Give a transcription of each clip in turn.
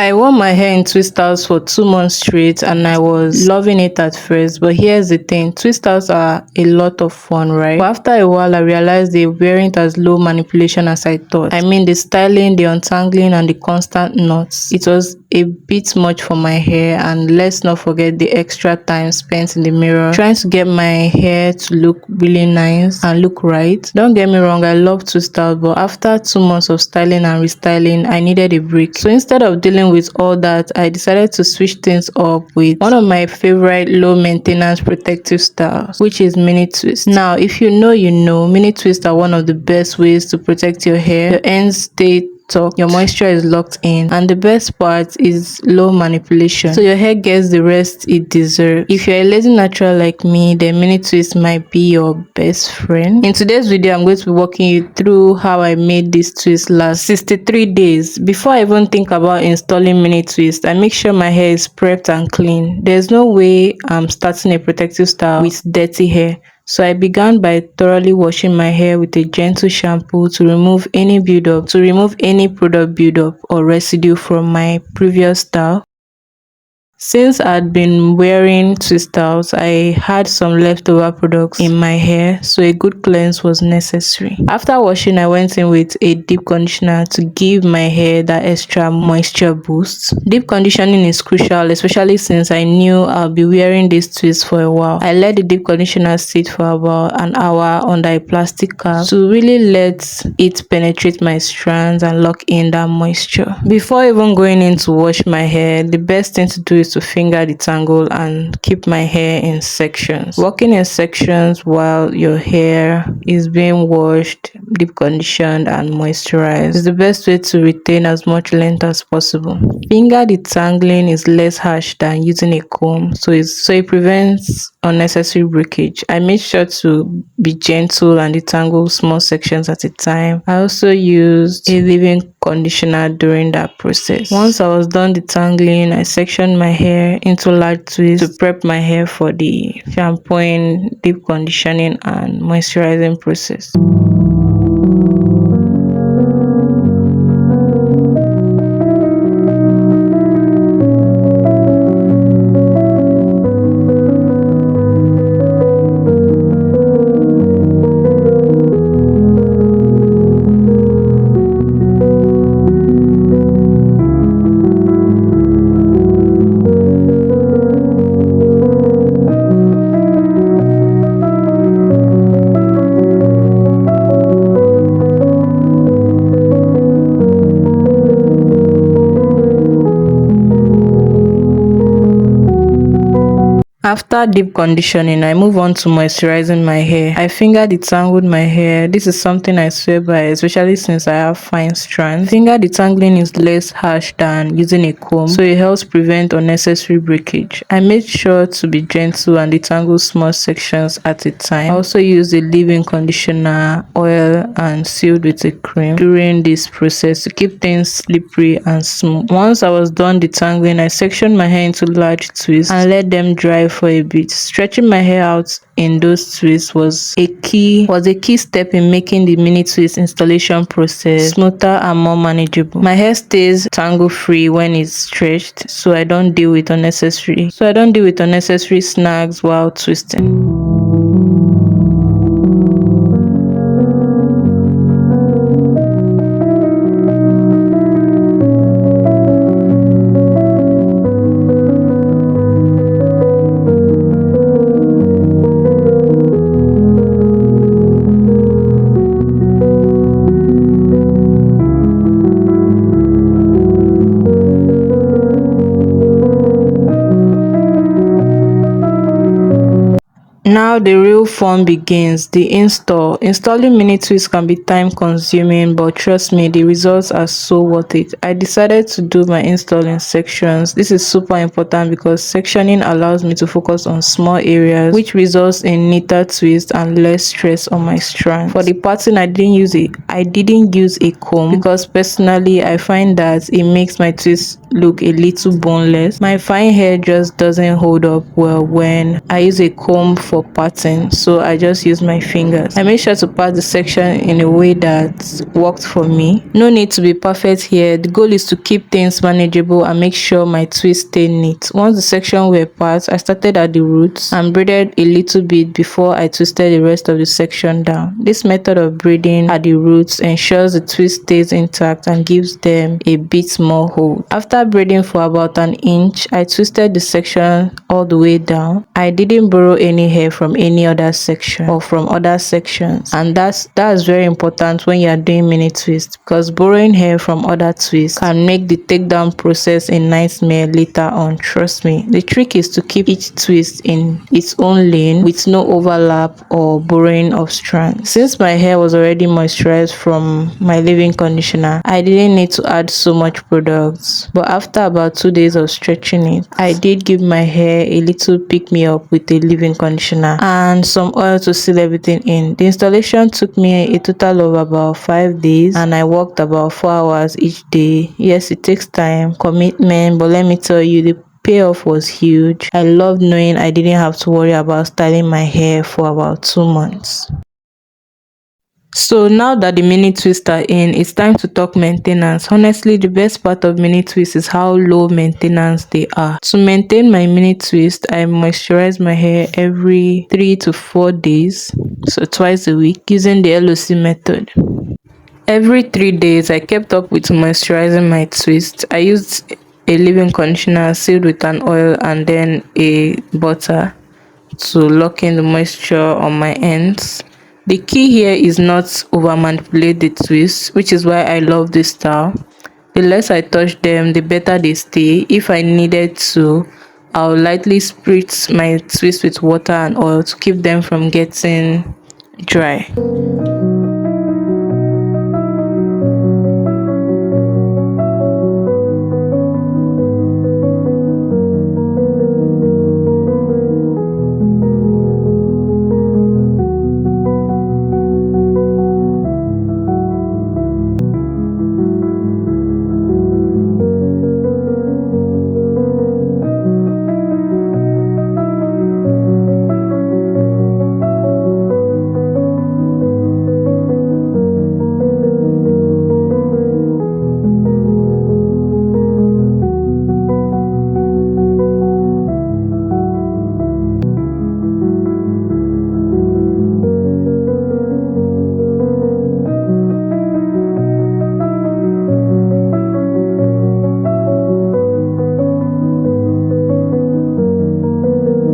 I wore my hair in twist outs for 2 months straight and I was loving it at first. But here's the thing, twist outs are a lot of fun, right? But after a while, I realized they weren't as low manipulation as I thought. I mean, the styling, the untangling, and the constant knots. It was a bit much for my hair, and let's not forget the extra time spent in the mirror trying to get my hair to look really nice and look right. Don't get me wrong, I love twist out, but after 2 months of styling and restyling, I needed a break. So instead of dealing with all that, I decided to switch things up with one of my favorite low maintenance protective styles, which is mini twist. Now, if you know, you know, mini twists are one of the best ways to protect your hair. Your ends stay tucked, your moisture is locked in, and the best part is low manipulation, so your hair gets the rest it deserves. If you're a lazy natural like me, then mini twist might be your best friend. In today's video, I'm going to be walking you through how I made this twist last 63 days. Before I even think about installing mini twist, I make sure my hair is prepped and clean. There's no way I'm starting a protective style with dirty hair. So I began by thoroughly washing my hair with a gentle shampoo to remove any product buildup or residue from my previous style. Since I'd been wearing twist outs, I had some leftover products in my hair, so a good cleanse was necessary. After washing, I went in with a deep conditioner to give my hair that extra moisture boost. Deep conditioning is crucial, especially since I knew I'll be wearing this twist for a while. I let the deep conditioner sit for about an hour under a plastic cap to really let it penetrate my strands and lock in that moisture. Before even going in to wash my hair, the best thing to do is to finger detangle and keep my hair in sections. Working in sections while your hair is being washed, deep conditioned, and moisturized is the best way to retain as much length as possible. Finger detangling is less harsh than using a comb, so it prevents unnecessary breakage. I made sure to be gentle and detangle small sections at a time. I also used a leave-in conditioner during that process. Once I was done detangling, I sectioned my hair into large twists to prep my hair for the shampooing, deep conditioning, and moisturizing process. After deep conditioning, I move on to moisturizing my hair. I finger detangled my hair. This is something I swear by, especially since I have fine strands. Finger detangling is less harsh than using a comb, so it helps prevent unnecessary breakage. I made sure to be gentle and detangle small sections at a time. I also used a leave-in conditioner, oil, and sealed with a cream during this process to keep things slippery and smooth. Once I was done detangling, I sectioned my hair into large twists and let them dry for a bit. Stretching my hair out in those twists was a key step in making the mini twist installation process smoother and more manageable. My hair stays tangle free when it's stretched, so I don't deal with unnecessary snags while twisting. Now the real fun begins, the install. Installing mini twists can be time consuming, but trust me, the results are so worth it. I decided to do my install in sections. This is super important because sectioning allows me to focus on small areas, which results in neater twists and less stress on my strands. For the pattern, I didn't use a comb because personally I find that it makes my twists look a little boneless. My fine hair just doesn't hold up well when I use a comb for for parting, so I just use my fingers. I made sure to part the section in a way that worked for me. No need to be perfect here. The goal is to keep things manageable and make sure my twists stay neat. Once the section were part, I started at the roots and braided a little bit before I twisted the rest of the section down. This method of braiding at the roots ensures the twist stays intact and gives them a bit more hold. After braiding for about an inch, I twisted the section all the way down. I didn't borrow any hair from any other section or from other sections, and that's very important when you are doing mini twists, because borrowing hair from other twists can make the takedown process a nightmare later on. Trust me. The trick is to keep each twist in its own lane with no overlap or borrowing of strands. Since my hair was already moisturized from my leave-in conditioner, I didn't need to add so much products. But after about 2 days of stretching it, I did give my hair a little pick-me-up with a leave-in conditioner and some oil to seal everything in. The installation took me a total of about 5 days, and I worked about 4 hours each day. Yes, it takes time, commitment, but let me tell you, the payoff was huge. I loved knowing I didn't have to worry about styling my hair for about 2 months. So now that the mini twists are in, it's time to talk maintenance. Honestly, the best part of mini twists is how low maintenance they are. To maintain my mini twist, I moisturize my hair every 3 to 4 days, so twice a week, using the LOC method. Every 3 days, I kept up with moisturizing my twist. I used a leave-in conditioner sealed with an oil and then a butter to lock in the moisture on my ends. The key here is not over manipulate the twists, which is why I love this style. The less I touch them, the better they stay. If I needed to, I'll lightly spritz my twist with water and oil to keep them from getting dry.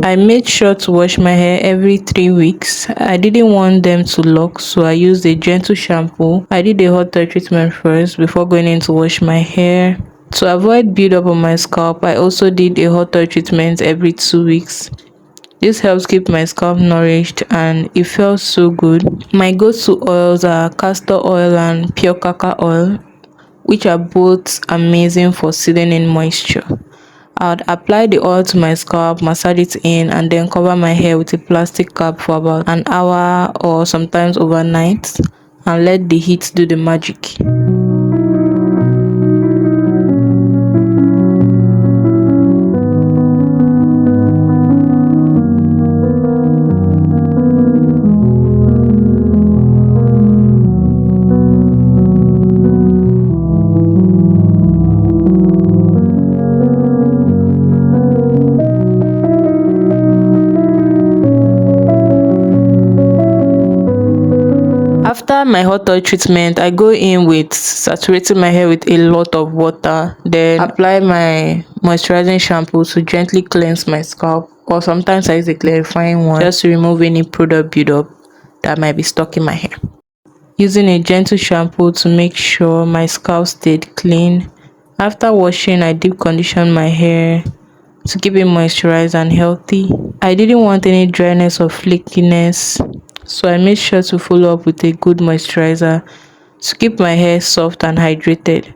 I made sure to wash my hair every 3 weeks. I didn't want them to lock, so I used a gentle shampoo. I did a hot oil treatment first before going in to wash my hair. To avoid buildup on my scalp, I also did a hot oil treatment every 2 weeks. This helps keep my scalp nourished and it felt so good. My go-to oils are castor oil and pure cacao oil, which are both amazing for sealing in moisture. I would apply the oil to my scalp, massage it in, and then cover my hair with a plastic cap for about an hour or sometimes overnight, and let the heat do the magic. After my hot oil treatment, I go in with saturating my hair with a lot of water, then apply my moisturizing shampoo to gently cleanse my scalp, or sometimes I use a clarifying one just to remove any product buildup that might be stuck in my hair. Using a gentle shampoo to make sure my scalp stayed clean. After washing, I deep condition my hair to keep it moisturized and healthy. I didn't want any dryness or flakiness, so I made sure to follow up with a good moisturizer to keep my hair soft and hydrated.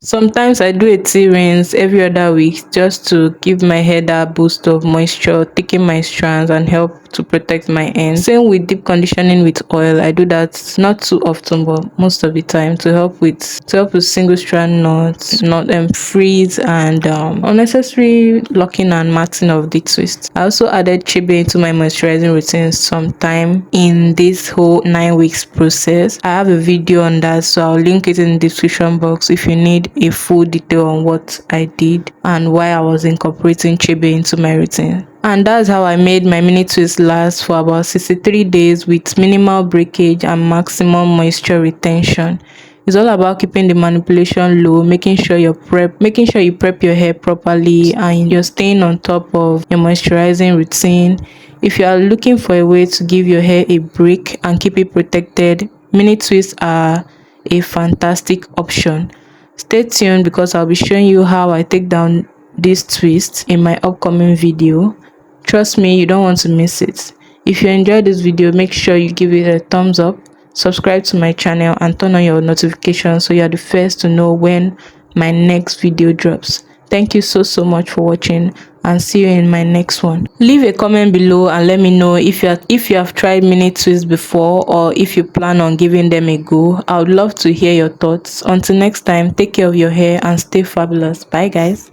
Sometimes I do a tea rinse every other week just to give my hair that boost of moisture, thicken my strands and help to protect my ends. Same with deep conditioning with oil. I do that not too often but most of the time to help with single strand knots, not freeze and unnecessary locking and matting of the twist. I also added chibe into my moisturizing routine sometime in this whole 9 weeks process. I have a video on that, so I'll link it in the description box if you need a full detail on what I did and why I was incorporating chibe into my routine. And that's how I made my mini twist last for about 63 days with minimal breakage and maximum moisture retention. It's all about keeping the manipulation low, making sure you prep your hair properly and you're staying on top of your moisturizing routine. If you are looking for a way to give your hair a break and keep it protected, mini twists are a fantastic option. Stay tuned because I'll be showing you how I take down this twist in my upcoming video. Trust me, you don't want to miss it. If you enjoyed this video, make sure you give it a thumbs up, subscribe to my channel and turn on your notifications so you're the first to know when my next video drops. Thank you so much for watching and see you in my next one. Leave a comment below and let me know if you have tried mini twists before or if you plan on giving them a go. I would love to hear your thoughts. Until next time, take care of your hair and stay fabulous. Bye guys.